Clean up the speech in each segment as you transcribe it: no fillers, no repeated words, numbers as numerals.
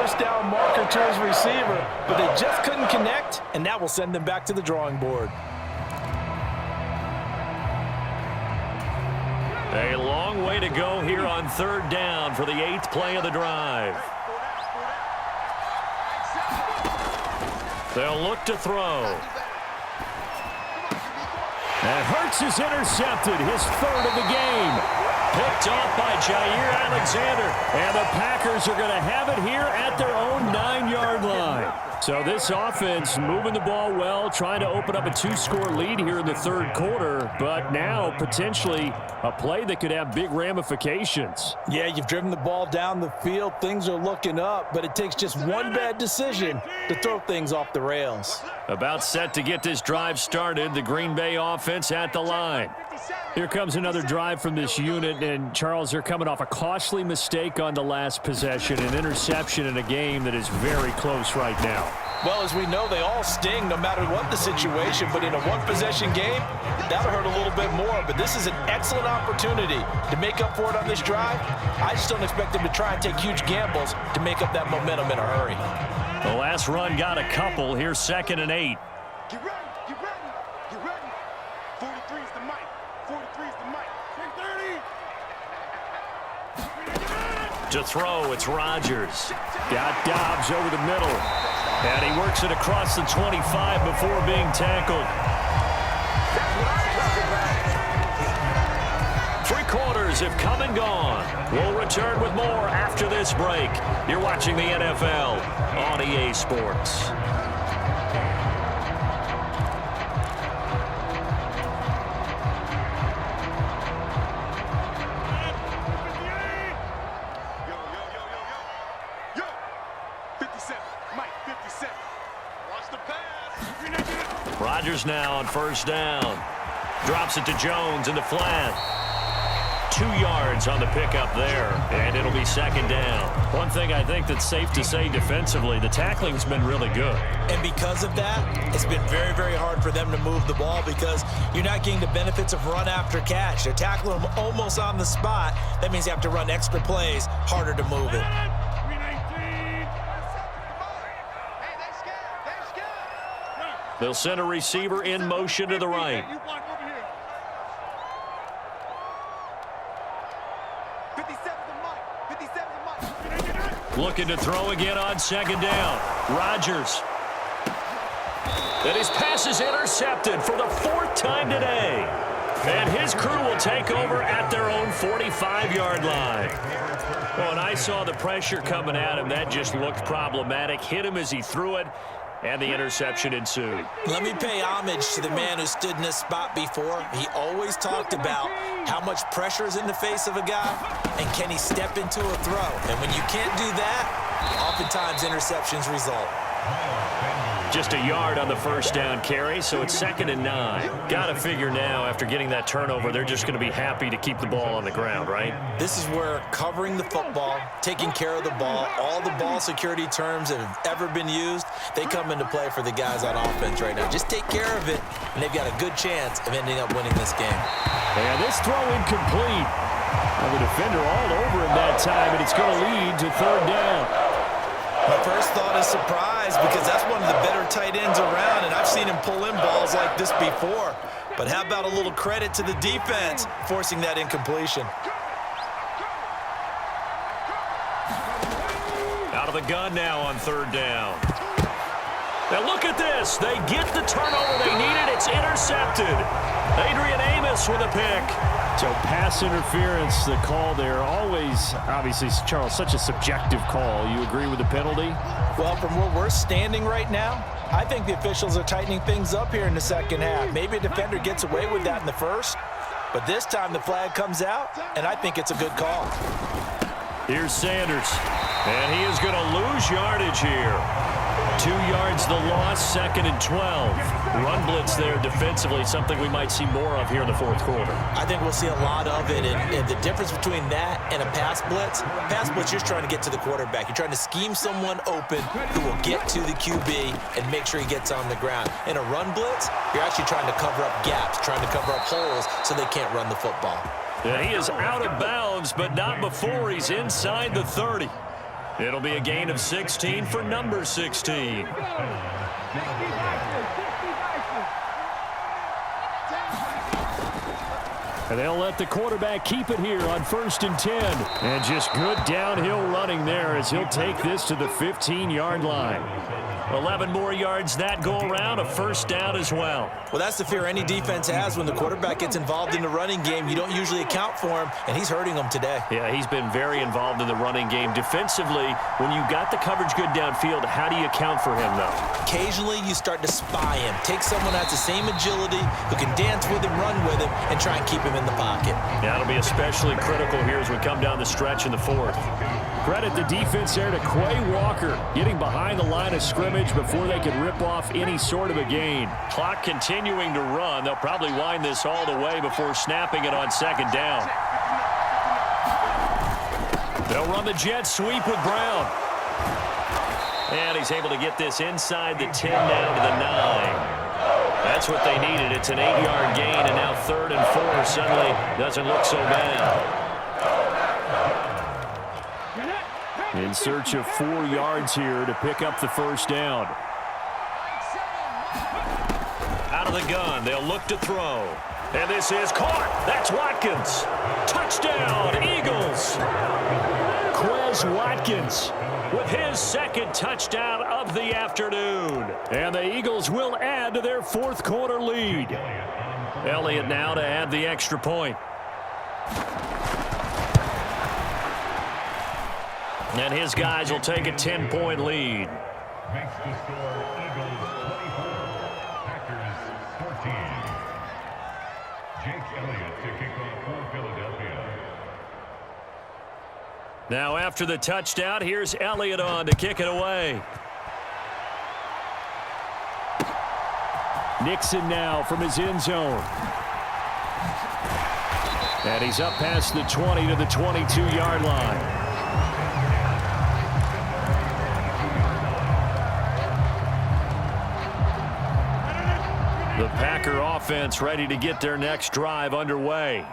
first down marker to his receiver, but they just couldn't connect, and that will send them back to the drawing board. A long way to go here on third down for the 8th play of the drive. They'll look to throw. And Hurts is intercepted, his 3rd of the game. Picked off by Jair Alexander. And the Packers are going to have it here at their own 9-yard line. So this offense moving the ball well, trying to open up a 2-score lead here in the 3rd quarter. But now potentially a play that could have big ramifications. Yeah, you've driven the ball down the field. Things are looking up, but it takes just one bad decision to throw things off the rails. About set to get this drive started, the Green Bay offense at the line. Here comes another drive from this unit, and Charles, they're coming off a costly mistake on the last possession, an interception in a game that is very close right now. Well, as we know, they all sting no matter what the situation, but in a one-possession game, that'll hurt a little bit more. But this is an excellent opportunity to make up for it on this drive. I just don't expect them to try and take huge gambles to make up that momentum in a hurry. The last run got a couple. Here's 2nd and 8. Get ready, get ready, get ready. 43 is the mic, 43 is the mic. 30. To throw, it's Rodgers. Got Dobbs over the middle. And he works it across the 25 before being tackled. 3 quarters have come and gone. We'll return with more after this break. You're watching the NFL on EA Sports. Rodgers now on 1st down. Drops it to Jones in the flat. 2 yards on the pickup there, and it'll be 2nd down. One thing I think that's safe to say defensively, the tackling's been really good. And because of that, it's been very, very hard for them to move the ball because you're not getting the benefits of run after catch. They're tackling them almost on the spot. That means you have to run extra plays, harder to move it. They'll send a receiver in motion to the right. Looking to throw again on 2nd down. Rodgers. And his pass is intercepted for the 4th time today. And his crew will take over at their own 45-yard line. Well, and I saw the pressure coming at him. That just looked problematic. Hit him as he threw it. And the interception ensued. Let me pay homage to the man who stood in this spot before. He always talked about how much pressure is in the face of a guy, and can he step into a throw. And when you can't do that, oftentimes interceptions result. Just a yard on the 1st down carry, so it's 2nd and 9. Got to figure now, after getting that turnover, they're just going to be happy to keep the ball on the ground, right? This is where covering the football, taking care of the ball, all the ball security terms that have ever been used, they come into play for the guys on offense right now. Just take care of it, and they've got a good chance of ending up winning this game. And this throw incomplete. And the defender all over him that time, and it's going to lead to 3rd down. My first thought is surprise because that's one of the better tight ends around, and I've seen him pull in balls like this before. But how about a little credit to the defense forcing that incompletion? Out of the gun now on 3rd down. Now look at this. They get the turnover they needed. It's intercepted. Adrian Amos with a pick. So pass interference, the call there, always, obviously, Charles, such a subjective call. You agree with the penalty? Well, from where we're standing right now, I think the officials are tightening things up here in the 2nd half. Maybe a defender gets away with that in the 1st, but this time the flag comes out, and I think it's a good call. Here's Sanders, and he is going to lose yardage here. 2 yards the loss, 2nd and 12. Run blitz there defensively, something we might see more of here in the 4th quarter. I think we'll see a lot of it, and the difference between that and a pass blitz, you're trying to get to the quarterback. You're trying to scheme someone open who will get to the QB and make sure he gets on the ground. In a run blitz, you're actually trying to cover up gaps, trying to cover up holes so they can't run the football. Yeah, he is out of bounds, but not before he's inside the 30. It'll be a gain of 16 for number 16. And they'll let the quarterback keep it here on 1st and 10. And just good downhill running there as he'll take this to the 15-yard line. 11 more yards that go around, a first down as well. Well, that's the fear any defense has when the quarterback gets involved in the running game. You don't usually account for him, and he's hurting them today. Yeah, he's been very involved in the running game. Defensively, when you got the coverage good downfield, how do you account for him, though? Occasionally, you start to spy him. Take someone that has the same agility, who can dance with him, run with him, and try and keep him in the pocket. Yeah, it'll be especially critical here as we come down the stretch in the 4th. Credit the defense there to Quay Walker, getting behind the line of scrimmage before they could rip off any sort of a gain. Clock continuing to run. They'll probably wind this all the way before snapping it on 2nd down. They'll run the jet sweep with Brown. And he's able to get this inside the 10 down to the 9. That's what they needed. It's an 8-yard gain, and now 3rd and 4 suddenly doesn't look so bad. In search of 4 yards here to pick up the first down. Out of the gun, they'll look to throw. And this is caught. That's Watkins. Touchdown, Eagles. Quez Watkins with his 2nd touchdown of the afternoon. And the Eagles will add to their 4th quarter lead. Elliott now to add the extra point. And his guys will take a 10-point lead. Makes the score Eagles 24, Packers 14. Jake Elliott to kick off for Philadelphia. Now after the touchdown, here's Elliott on to kick it away. Nixon now from his end zone. And he's up past the 20 to the 22-yard line. The Packer offense ready to get their next drive underway.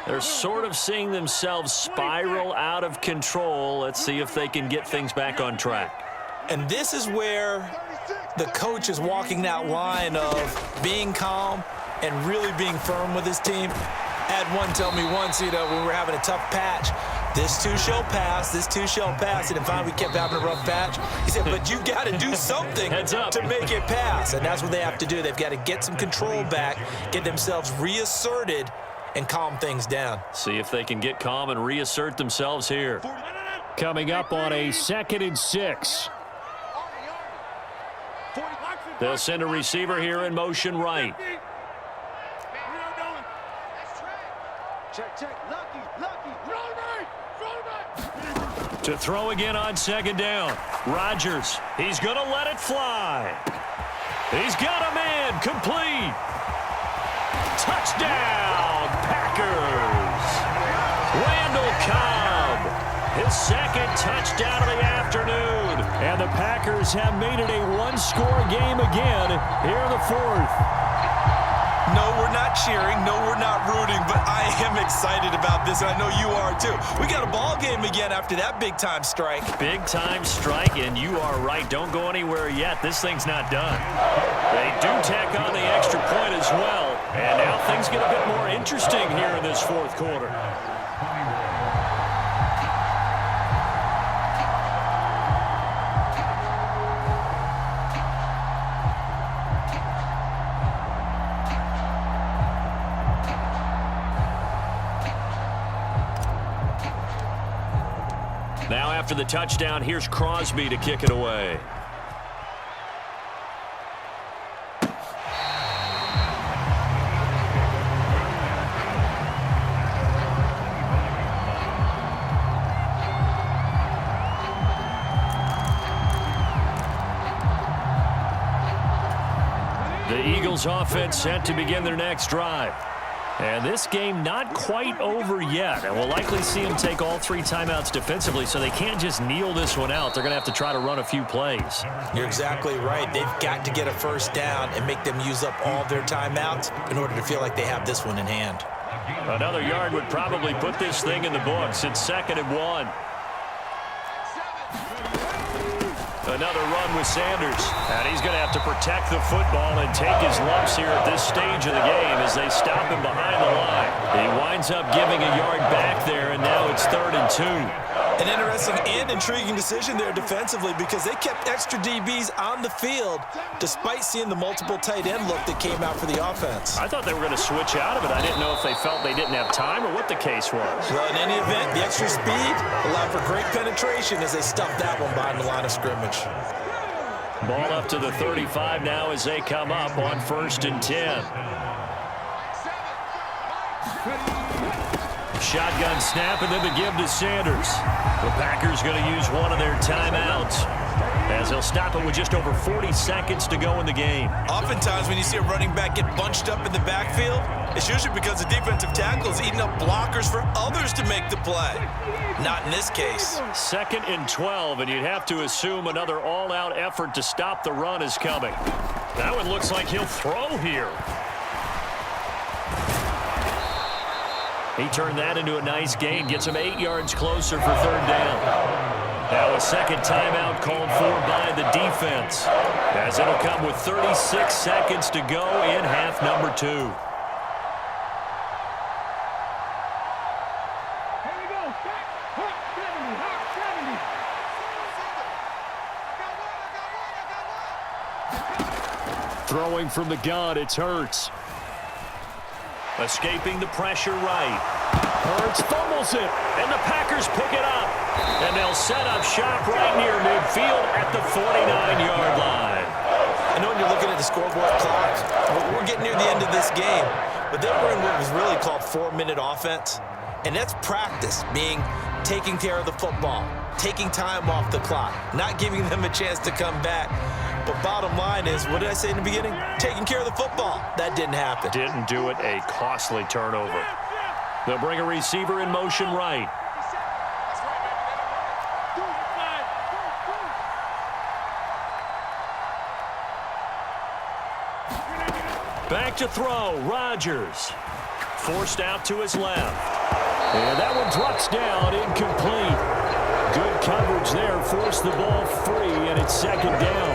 They're sort of seeing themselves spiral out of control. Let's see if they can get things back on track. And this is where the coach is walking that line of being calm and really being firm with his team. I had one tell me once, when we were having a tough patch, this too shall pass, this too shall pass. And finally we kept having a rough patch. He said, but you got to do something to make it pass. And that's what they have to do. They've got to get some control back, get themselves reasserted, and calm things down. See if they can get calm and reassert themselves here. Coming up on a 2nd and 6. They'll send a receiver here in motion right. To throw again on 2nd down. Rodgers, he's going to let it fly. He's got a man, complete. Touchdown, Packers. Randall Cobb, his 2nd touchdown of the afternoon. And the Packers have made it a one-score game again here in the 4th. No, we're not cheering. No, we're not rooting, but I am excited about this, and I know you are too. We got a ball game again after that big-time strike. Big-time strike, and you are right. Don't go anywhere yet. This thing's not done. They do tack on the extra point as well, and now things get a bit more interesting here in this 4th quarter. Now after the touchdown, here's Crosby to kick it away. The Eagles offense set to begin their next drive. And this game not quite over yet. And we'll likely see them take all 3 timeouts defensively, so they can't just kneel this one out. They're going to have to try to run a few plays. You're exactly right. They've got to get a first down and make them use up all their timeouts in order to feel like they have this one in hand. Another yard would probably put this thing in the books. It's 2nd and 1. Another run with Sanders. And he's going to have to protect the football and take his lumps here at this stage of the game as they stop him behind the line. He winds up giving a yard back there, and now it's 3rd and 2. An interesting and intriguing decision there defensively because they kept extra DBs on the field despite seeing the multiple tight end look that came out for the offense. I thought they were going to switch out of it. I didn't know if they felt they didn't have time or what the case was. Well, in any event, the extra speed allowed for great penetration as they stuffed that one behind the line of scrimmage. Ball up to the 35 now as they come up on 1st and 10. Shotgun snap, and then the give to Sanders. The Packers going to use one of their timeouts as they'll stop it with just over 40 seconds to go in the game. Oftentimes when you see a running back get bunched up in the backfield, it's usually because the defensive tackle is eating up blockers for others to make the play. Not in this case. 2nd and 12, and you'd have to assume another all-out effort to stop the run is coming. That one looks like he'll throw here. He turned that into a nice gain, gets him 8 yards closer for 3rd down. Now a second timeout called for by the defense, as it'll come with 36 seconds to go in half number 2. Throwing from the gun, it's Hurts. Escaping the pressure right. Hurts fumbles it, and the Packers pick it up. And they'll set up shop right near midfield at the 49-yard line. I know when you're looking at the scoreboard clock, we're getting near the end of this game, but then we're in what was really called 4-minute offense. And that's practice, meaning taking care of the football, taking time off the clock, not giving them a chance to come back. But bottom line is, what did I say in the beginning? Taking care of the football. That didn't happen. Didn't do it. A costly turnover. They'll bring a receiver in motion right. Back to throw. Rodgers. Forced out to his left. And that one drops down, incomplete. Good coverage there. Forced the ball free, and it's 2nd down.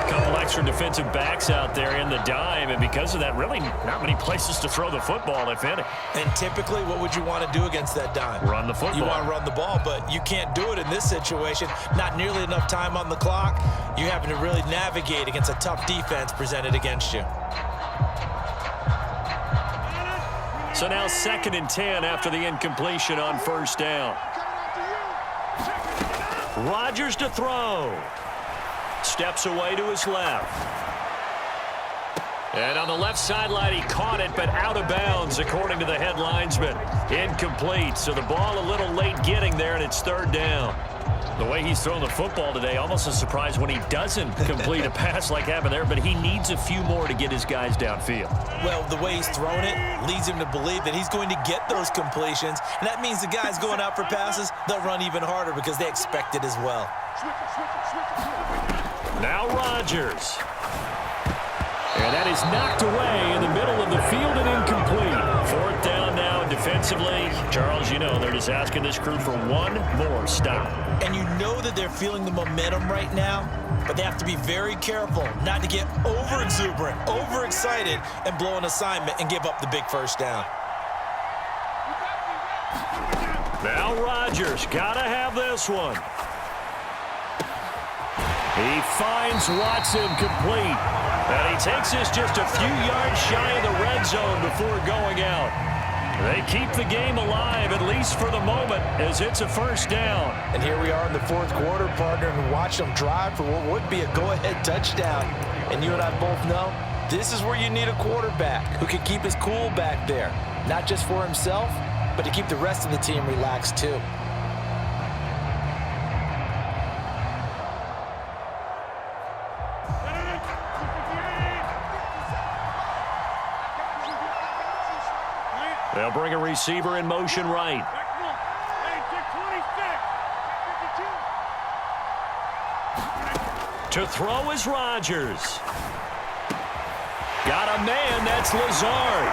Couple extra defensive backs out there in the dime, and because of that, really not many places to throw the football, if any. And typically, what would you want to do against that dime? Run the football. You want to run the ball, but you can't do it in this situation. Not nearly enough time on the clock. You're having to really navigate against a tough defense presented against you. So now 2nd and 10 after the incompletion on 1st down. Rodgers to throw. Steps away to his left. And on the left sideline, he caught it, but out of bounds, according to the head linesman. Incomplete, so the ball a little late getting there, and it's 3rd down. The way he's thrown the football today, almost a surprise when he doesn't complete a pass like happened there, but he needs a few more to get his guys downfield. Well, the way he's thrown it leads him to believe that he's going to get those completions, and that means the guys going out for passes, they'll run even harder because they expect it as well. Now Rodgers. And that is knocked away in the middle of the field and incomplete. 4th down now defensively. Charles, you know, they're just asking this crew for one more stop. And you know that they're feeling the momentum right now, but they have to be very careful not to get over-exuberant, over-excited, and blow an assignment and give up the big 1st down. Now Rodgers, gotta have this one. He finds Watson complete. And he takes this just a few yards shy of the red zone before going out. They keep the game alive, at least for the moment, as it's a 1st down. And here we are in the 4th quarter, partner, and watch them drive for what would be a go-ahead touchdown. And you and I both know this is where you need a quarterback who can keep his cool back there, not just for himself, but to keep the rest of the team relaxed too. They'll bring a receiver in motion right. To throw is Rodgers. Got a man, that's Lazard.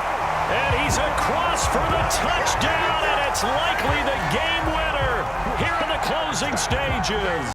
And he's across for the touchdown, and it's likely the game winner here in the closing stages.